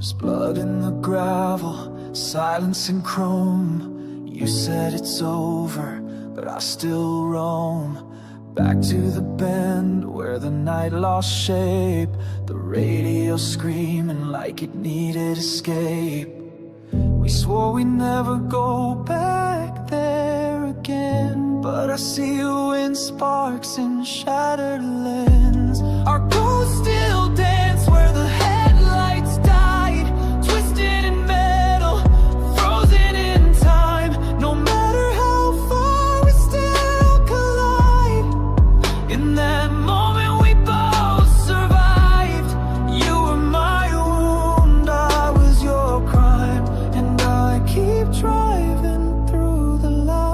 There's blood in the gravel, silence and chrome. You said it's over, but I still roam back to the bend where the night lost shape. The radio screaming like it needed escape. We swore we'd never go back there again, but I see you in sparks and shattered lens. Our ghosts still dance where the headlights died, twisted in metal, frozen in time. No matter how far we still collide. In that moment we both survived. You were my wound, I was your crime, and I keep driving through the light.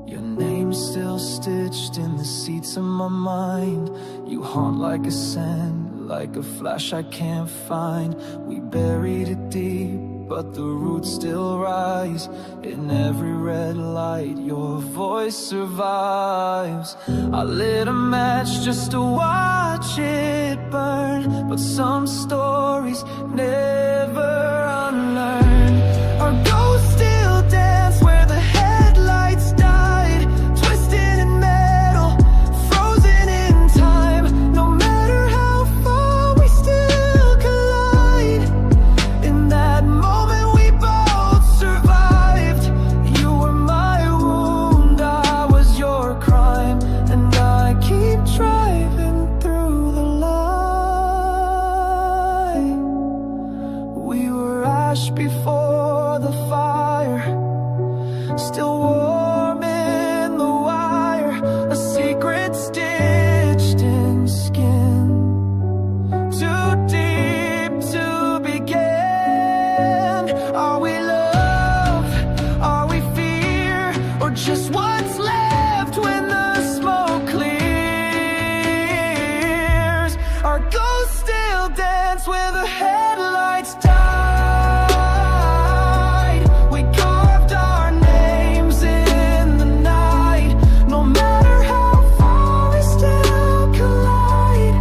Your name's still stitched in the seats of my mind. You haunt like a scent, like a flash I can't find. We buried it deep, but the roots still rise. In every red light, your voice survives. I lit a match just to watch it burn, but some stories never unlearned. Our ghosts still dance where the headlights died, twisted in metal, frozen in time. No matter how far we still collide. In that moment we both survived. You were my wound, I was your crime, and I keep driving through the light. We were ash before the fire, still warm in the wire, a secret stitched in skin. Too deep to begin. Are we love? Are we fear? Or just what's left when the smoke clears? Our ghosts still dance where the headlights died. We carved our names in the night. No matter how far we still collide.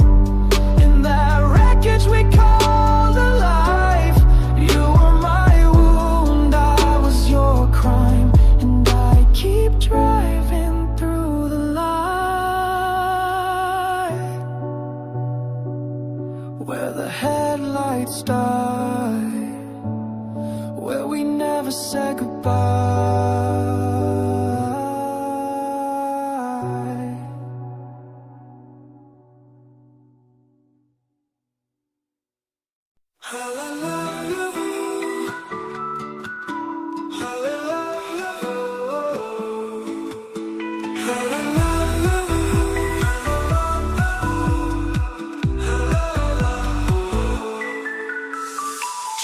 In that wreckage we called alive. You were my wound, I was your crime, and I keep driving through the light. Where the headlights die, where we never said goodbye.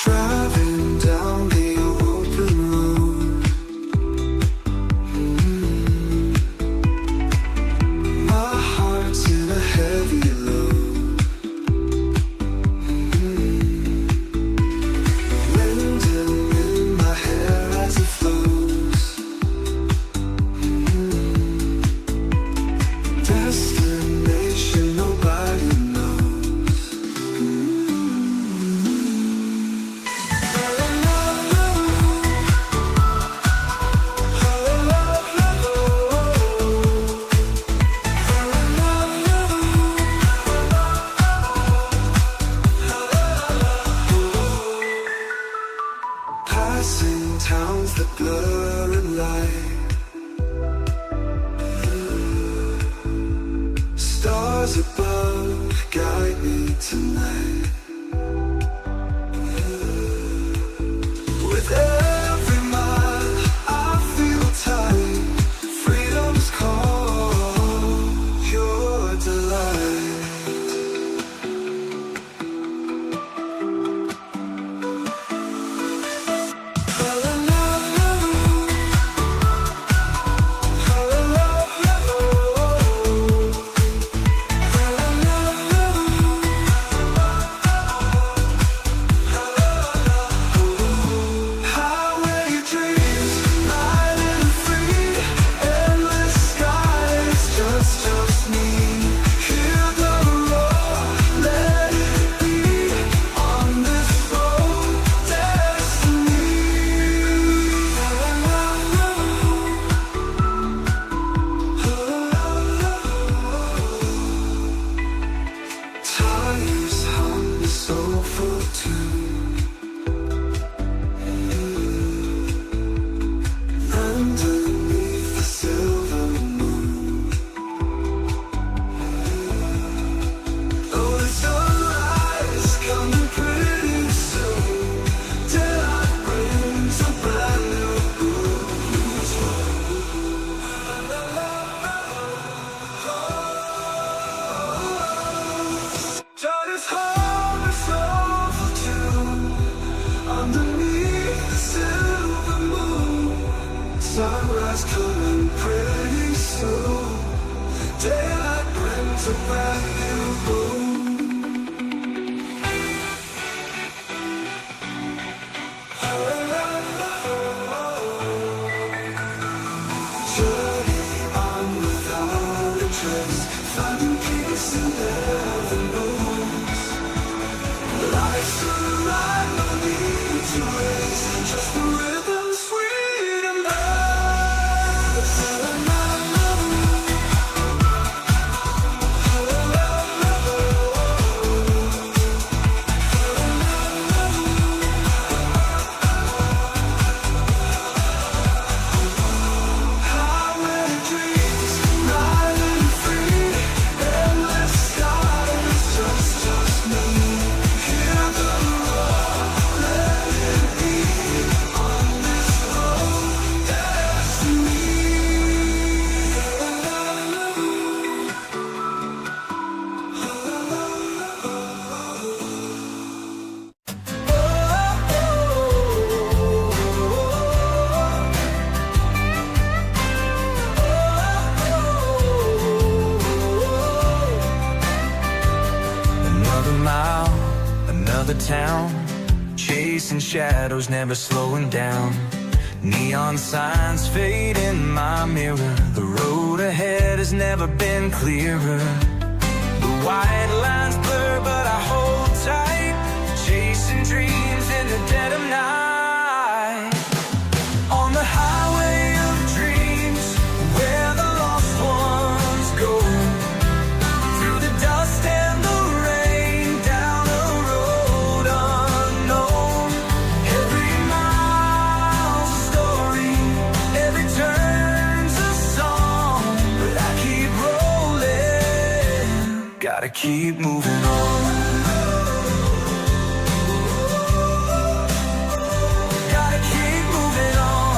Driving down the open road, my heart's in a heavy load. Wind in my hair as it flows. Destination nobody knows. Passing towns that blur in light. Stars above guide me tonight. With every mile I feel tight. Freedom's call, your delight. soulful tune. Underneath the silver moon. Oh, the sunrise coming pretty soon. Daylight brings a brand new Johnny's home is soulful tune. Underneath the silver moon. Sunrise coming pretty soon. Daylight brings a brand new moon. Journey on without a trace, finding peace in never knows. Life's a ride, no need to race, just the rhythm sweet and loud. Another mile, another town, chasing shadows, never slowing down. Neon signs fade in my mirror. The road ahead has never been clearer. The white lines blur, but I hold tight, chasing dreams in the dead of night. On the highway of dreams, where the lost ones go, through the dust and the rain, down a road unknown. Every mile's a story, every turn's a song, but I keep rolling, gotta keep moving on. Gotta keep moving on.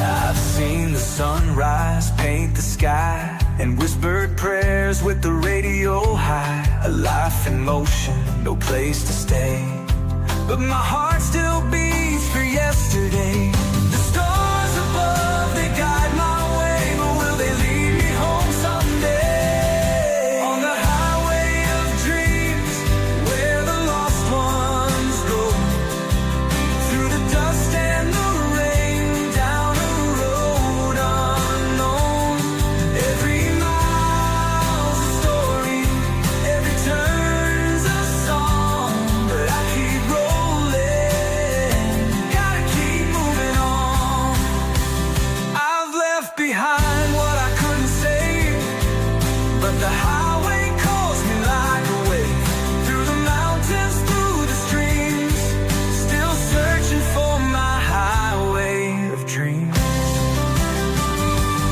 I've seen the sunrise paint the sky, and whispered prayers with the radio high. A life in motion, no place to stay, but my heart still beats for yesterday. The stars above, they guide my way, but will they lead me home someday? On the highway of dreams, where the lost ones go, through the dust and the rain, down a road unknown. Every mile's a story, every turn's a song, but I keep rolling, gotta keep moving on. I've left behind what I couldn't save, but the highway calls me like a wave. Through the mountains, through the streams, still searching for my highway of dreams.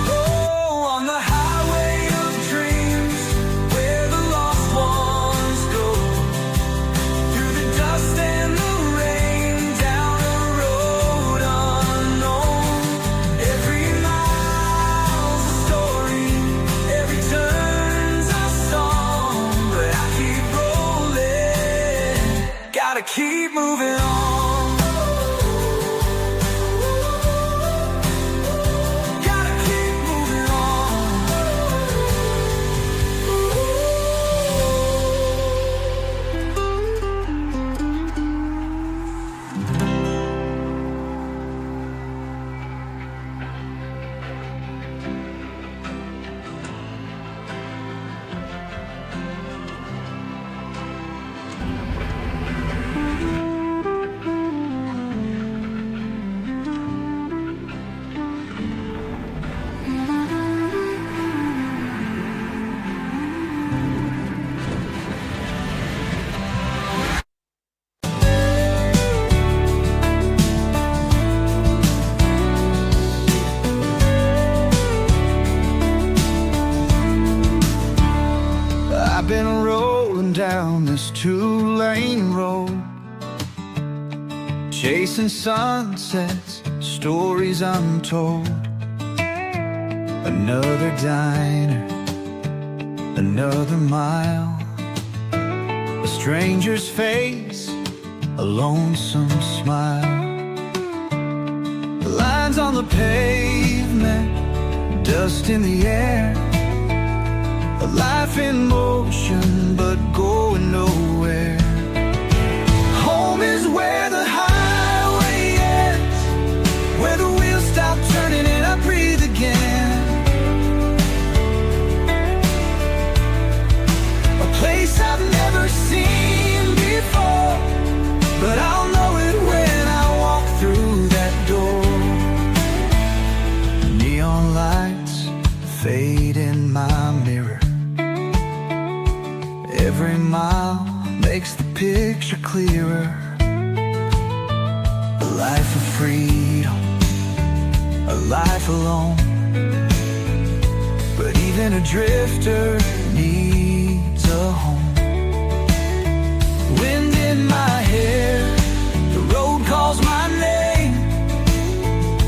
Oh, on the highway of dreams, where the lost ones go, through the dust and the rain, down a road unknown. Every mile's a story, every turn's a song, but I keep rolling, gotta keep moving on. Gotta keep moving on. I've been rolling down this two-lane road, chasing sunsets, stories untold. Another diner, another mile, a stranger's face, a lonesome smile. Lines on the pavement, dust in the air, a life in motion but going nowhere. Home is where the highway ends, where the wheels stop turning and I breathe again. A place I've never seen before, but I'll know it when I walk through that door. Neon lights fade in my mirror, every mile makes the picture clearer. A life of freedom, a life alone, but even a drifter needs a home. Wind in my hair, the road calls my name,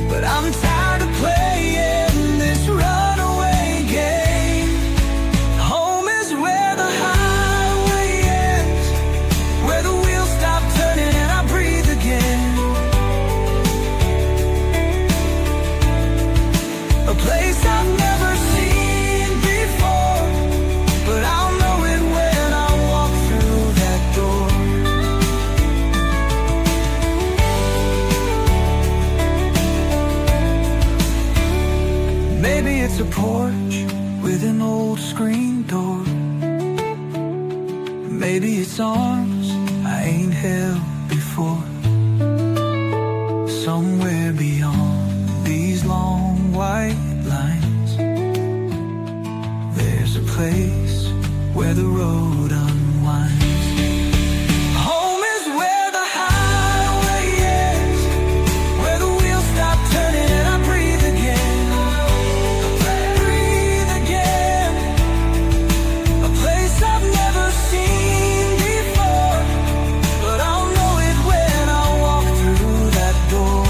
but I'm tired of playing this runaway game. Home is where the highway ends, where the wheels stop turning and I breathe again. A place I've never seen before, but I'll know it when I walk through that door. Maybe it's a porch with an old screen door, maybe it's arms I ain't held before. Somewhere beyond these long white lines, there's a place where the road unwinds. Home is where the highway ends, where the wheels stop turning and I breathe again. Breathe again. A place I've never seen before, but I'll know it when I walk through that door.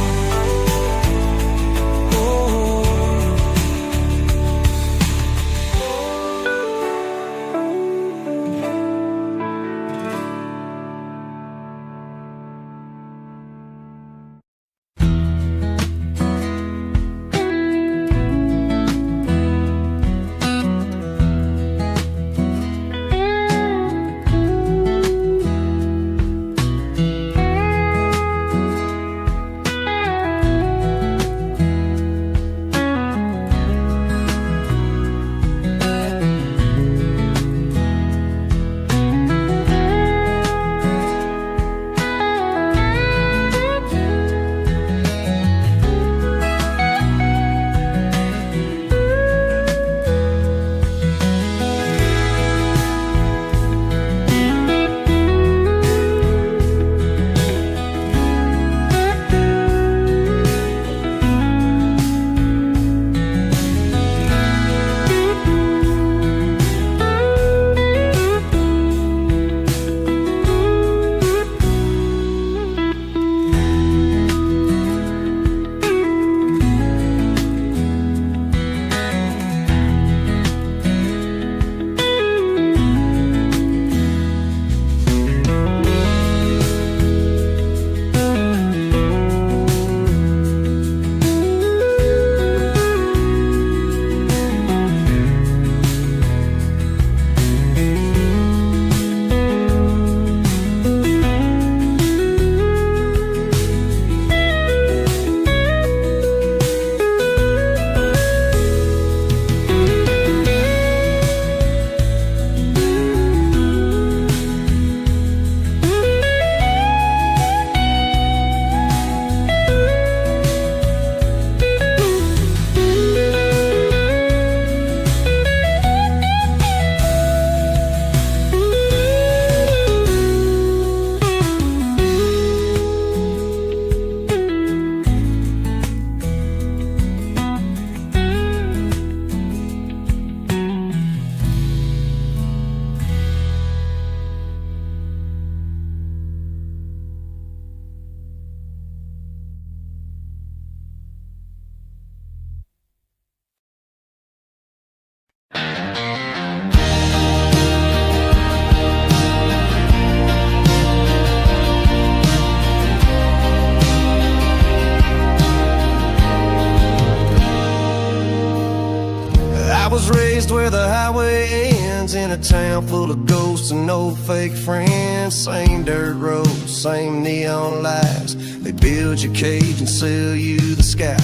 highway ends in a town full of ghosts and no fake friends. Same dirt roads, same neon lights. They build your cage and sell you the sky.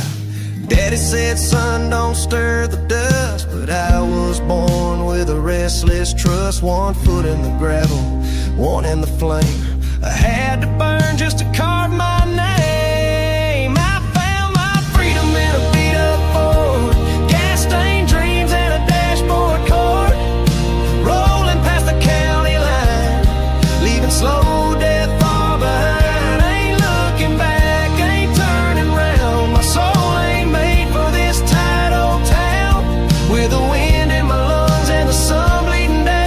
Daddy said, son, don't stir the dust, but I was born with a restless trust. 1 foot in the gravel, 1 in the flame. I had to burn just to carve my name. I found my freedom in a beat-up Ford, gas-stained dreams and a dashboard cord, rolling past the county line, leaving slow death far behind. Ain't looking back, ain't turning round. My soul ain't made for this tight old town, with the wind in my lungs and the sun bleeding down.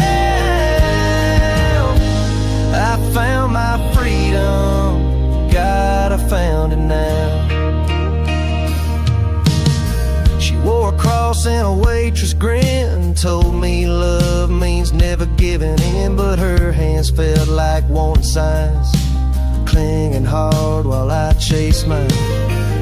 I found my freedom, God, I found it now. She wore a cross and a waitress grin, told me love means never giving in, but her hands felt like warning signs, clinging hard while I chased mine.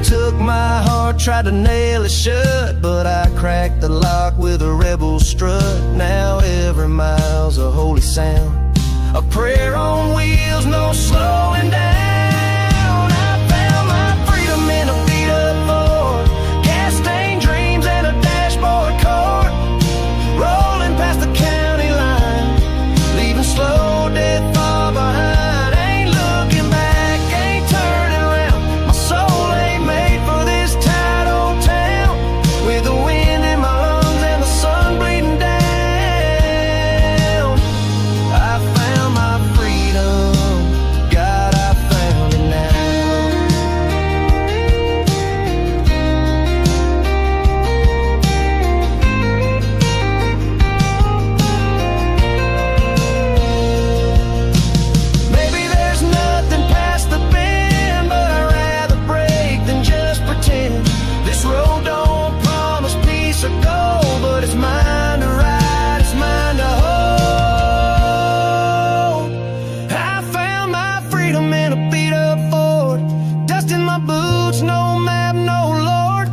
Took my heart, tried to nail it shut, but I cracked the lock with a rebel strut. Now every mile's a holy sound, a prayer on wheels, no slowing down. I found my freedom in a beat-up Ford, gas-stained dreams and a dashboard cord, rolling past the county line, leaving slow death far behind. Ain't looking back, ain't turning around. My soul ain't made for this tight old town, with the wind in my lungs and the sun bleeding down. I found my freedom, God, I found it now. Maybe there's nothing past the bend, but I'd rather break than just pretend. This road don't promise peace or gold, but it's mine to ride, it's mine to hold. I found my freedom in a beat-up Ford, dust in my boots, no map, no Lord,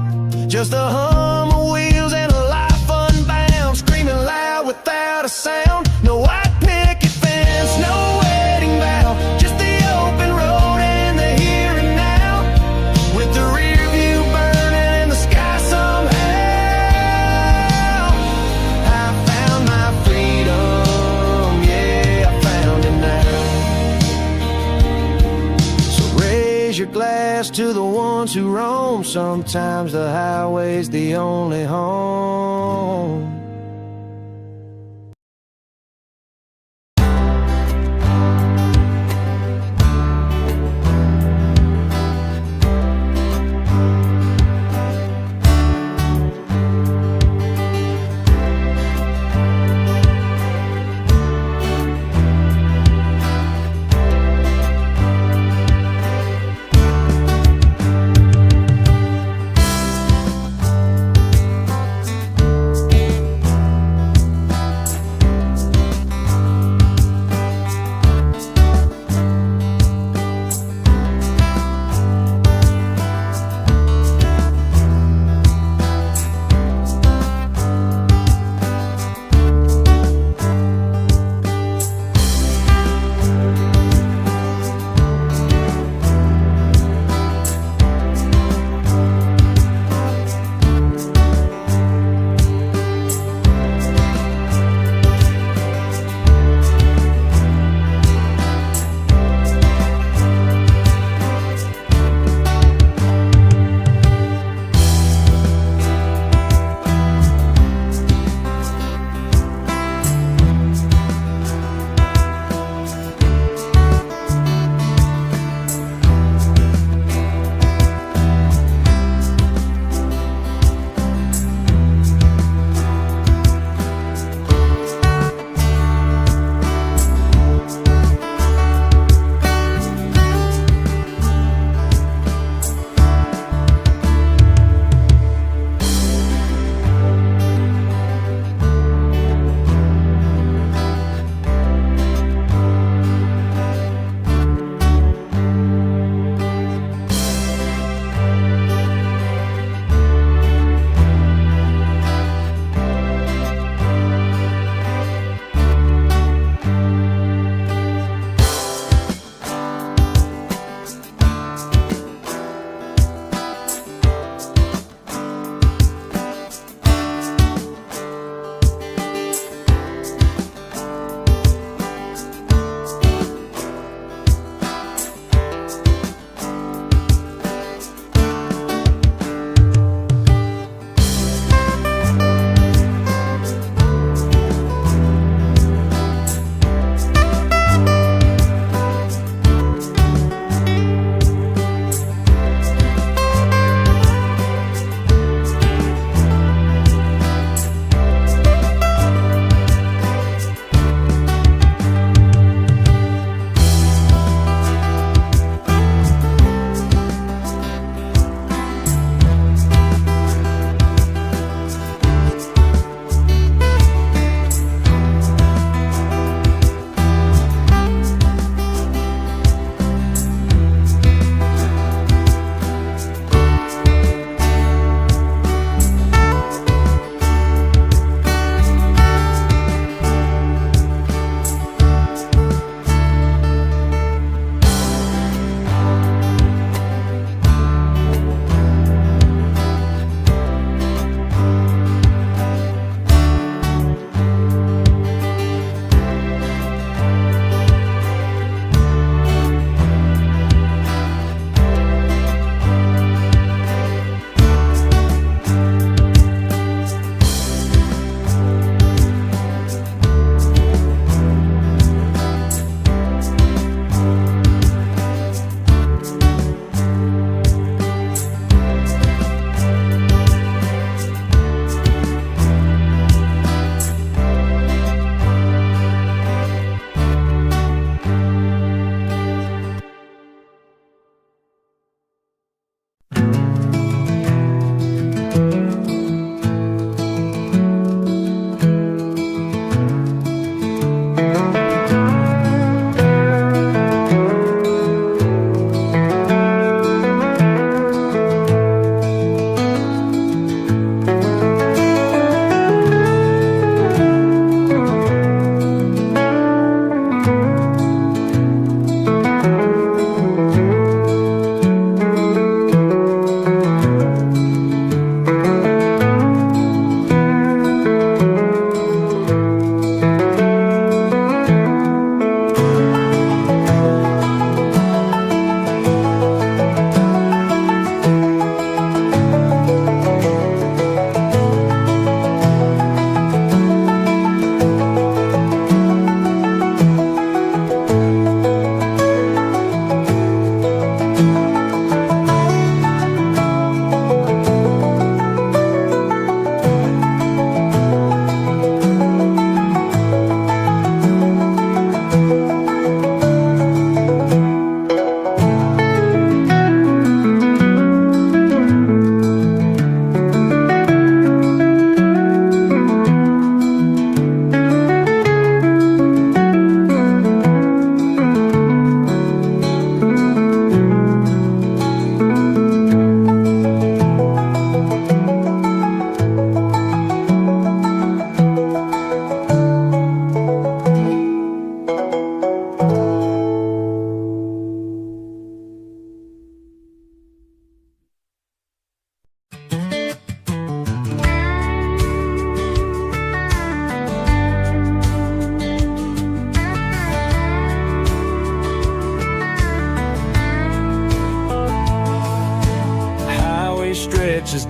just a hum of wheels and a life unbound, screaming loud without a sound. No white picket fence, no wedding vow, just the open road and the here and now, with the rear view burning in the sky somehow. I found my freedom, yeah, I found it now. So raise your glass to the ones who roam. Sometimes the highway's the only home.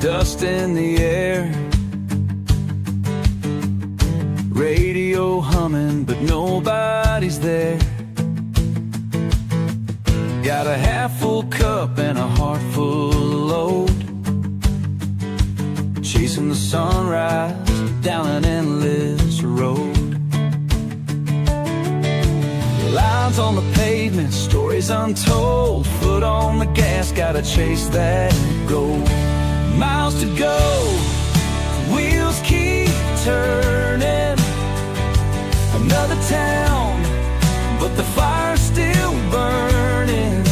dust in the air, radio humming, but nobody's there. Got a half full cup and a heart full of load, chasing the sunrise down an endless road. Lines on the pavement, stories untold, foot on the gas, gotta chase that gold. Miles to go, wheels keep turning. Another town, but the fire's still burning.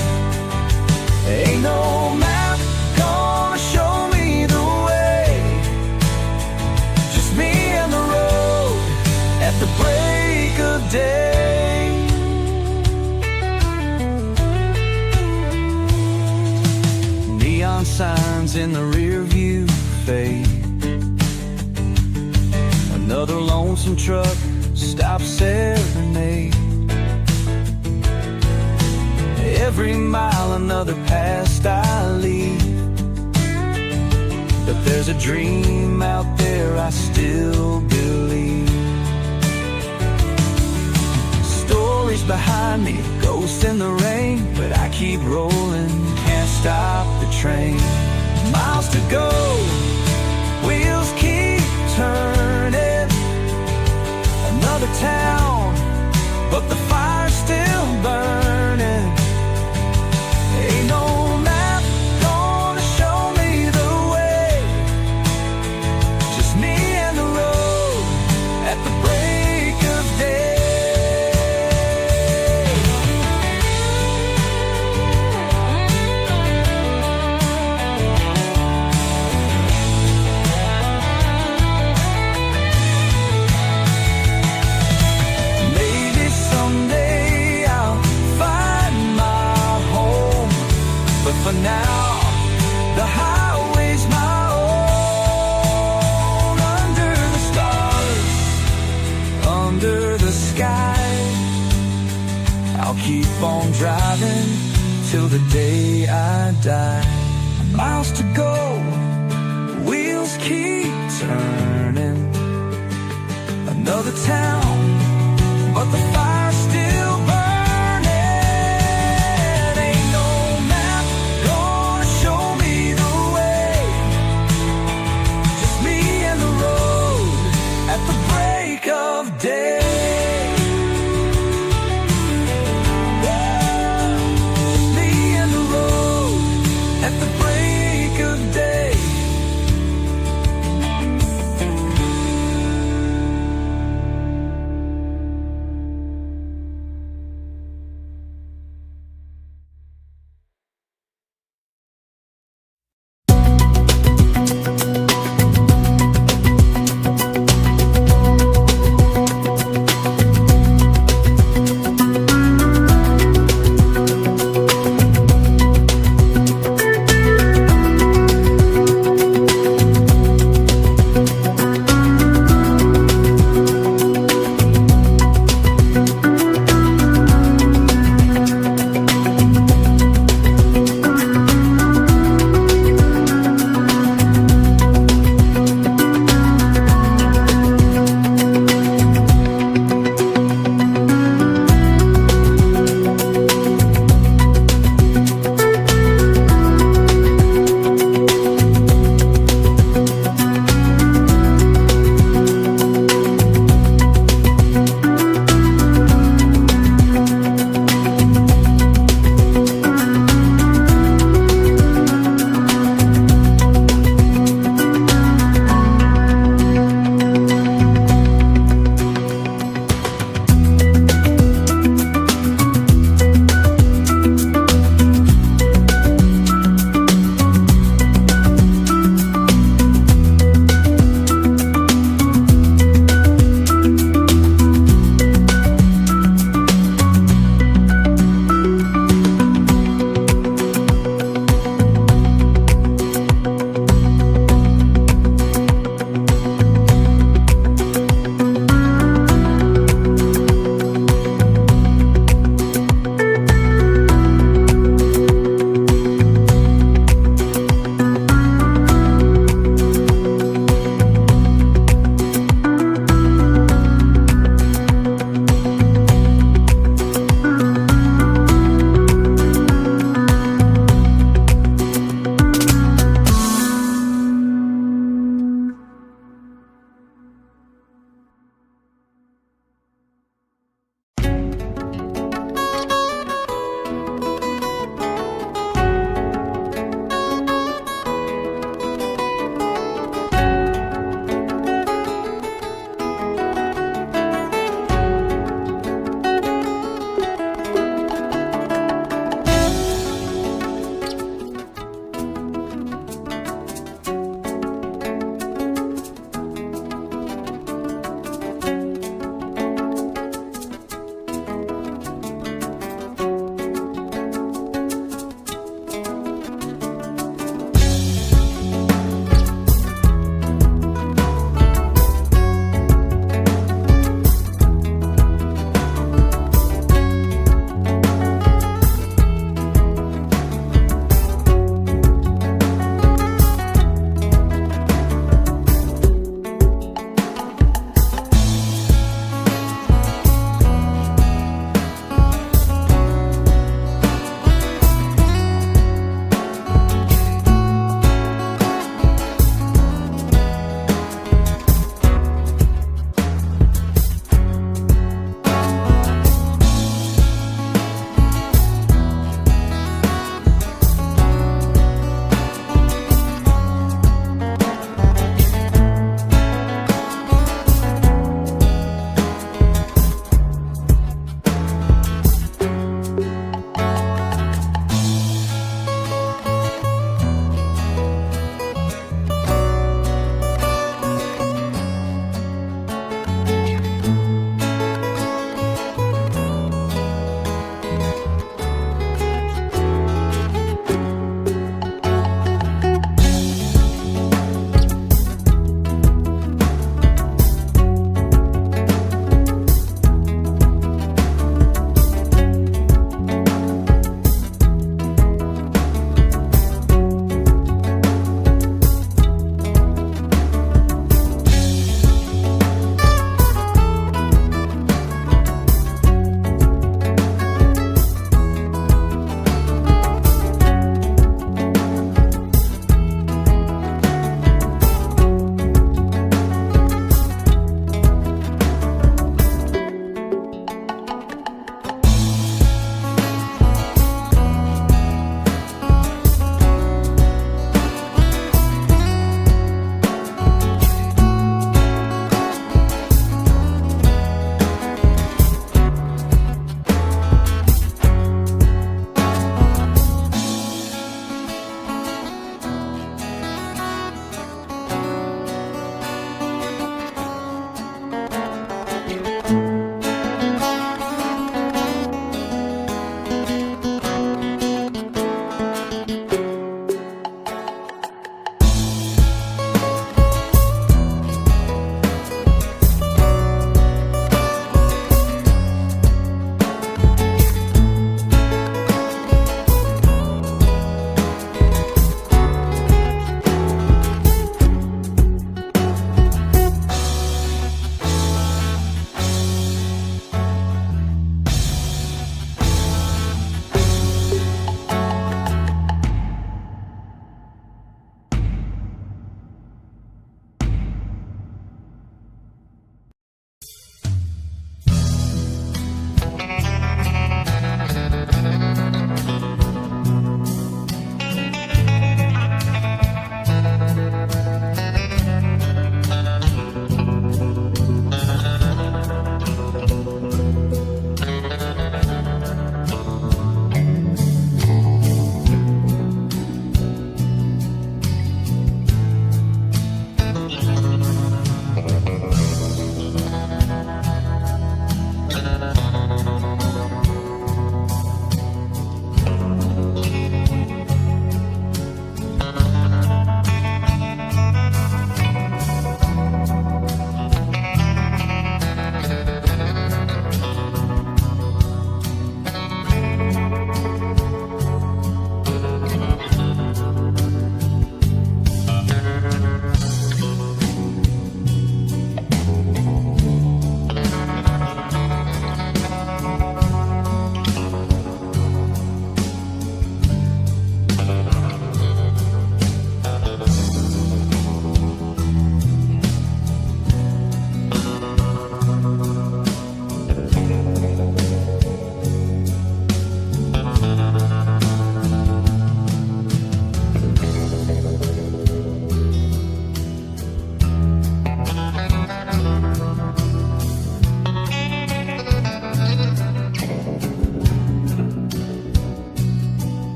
Ain't no map gonna show me the way, just me and the road at the break of day. Neon signs in the rear view fade, another lonesome truck stops serenade. Every mile another past I leave, but there's a dream out there I still believe. Stories behind me, ghosts in the rain, but I keep rolling, can't stop the train. Miles to go, wheels keep turning. Another town, but the fire's still burning. Ain't no map gonna show me the way, just me and the road at the break of day. Maybe someday I'll find my home, but for now, the highway's my own. Under the stars, under the sky, I'll keep on driving till the day I die. Miles to go, wheels keep turning. Another town, but the fire's still burning. Ain't no map gonna show me the way, just me and the road at the break of day. Just me and the road at the break of day.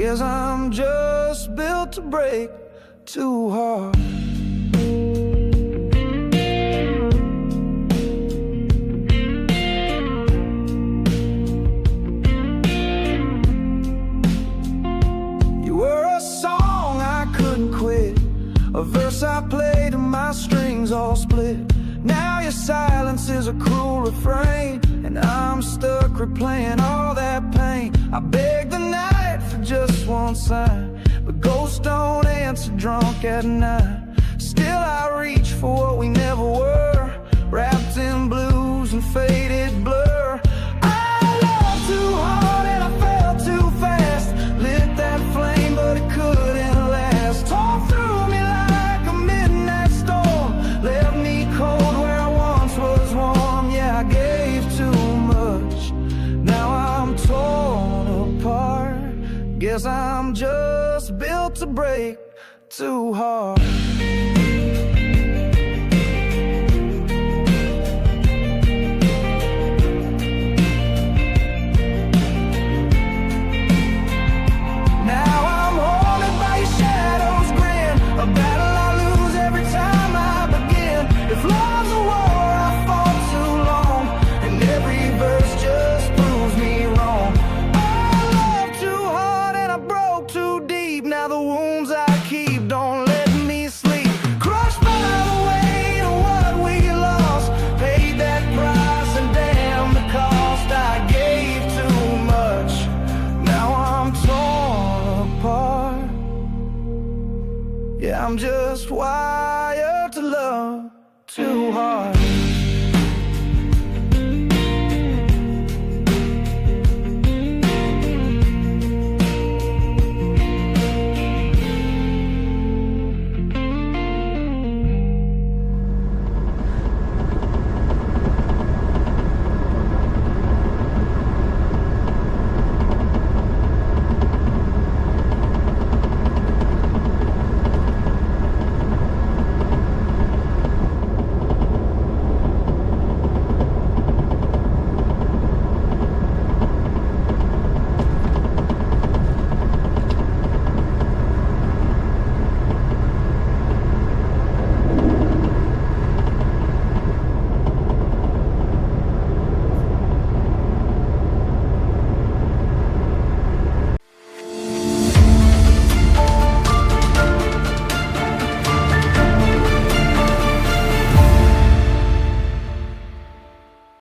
Guess I'm just built to break too hard. You were a song I couldn't quit, a verse I played and my strings all split. Now your silence is a cruel refrain, and I'm stuck replaying all that pain. I beg the night for just one sign, but ghosts don't answer drunk at night. Still I reach for what we never were, wrapped in blues and faded blur. I loved too hard and I fell too fast, lit that flame but it couldn't last. Tore through me like a midnight storm, left me cold where I once was warm. Yeah, I gave too much, now I'm torn apart. Guess I'm just built to break too hard. Now I'm haunted by your shadow's grin, a battle I lose every time I begin. If love's a war, I fought too long, and every verse just proves me wrong. I loved too hard and I broke too deep. Now the wounds I keep don't let me sleep. Crushed by the weight of what we lost, paid that price and damn the cost. I gave too much, now I'm torn apart. Yeah, I'm just wired to love too hard.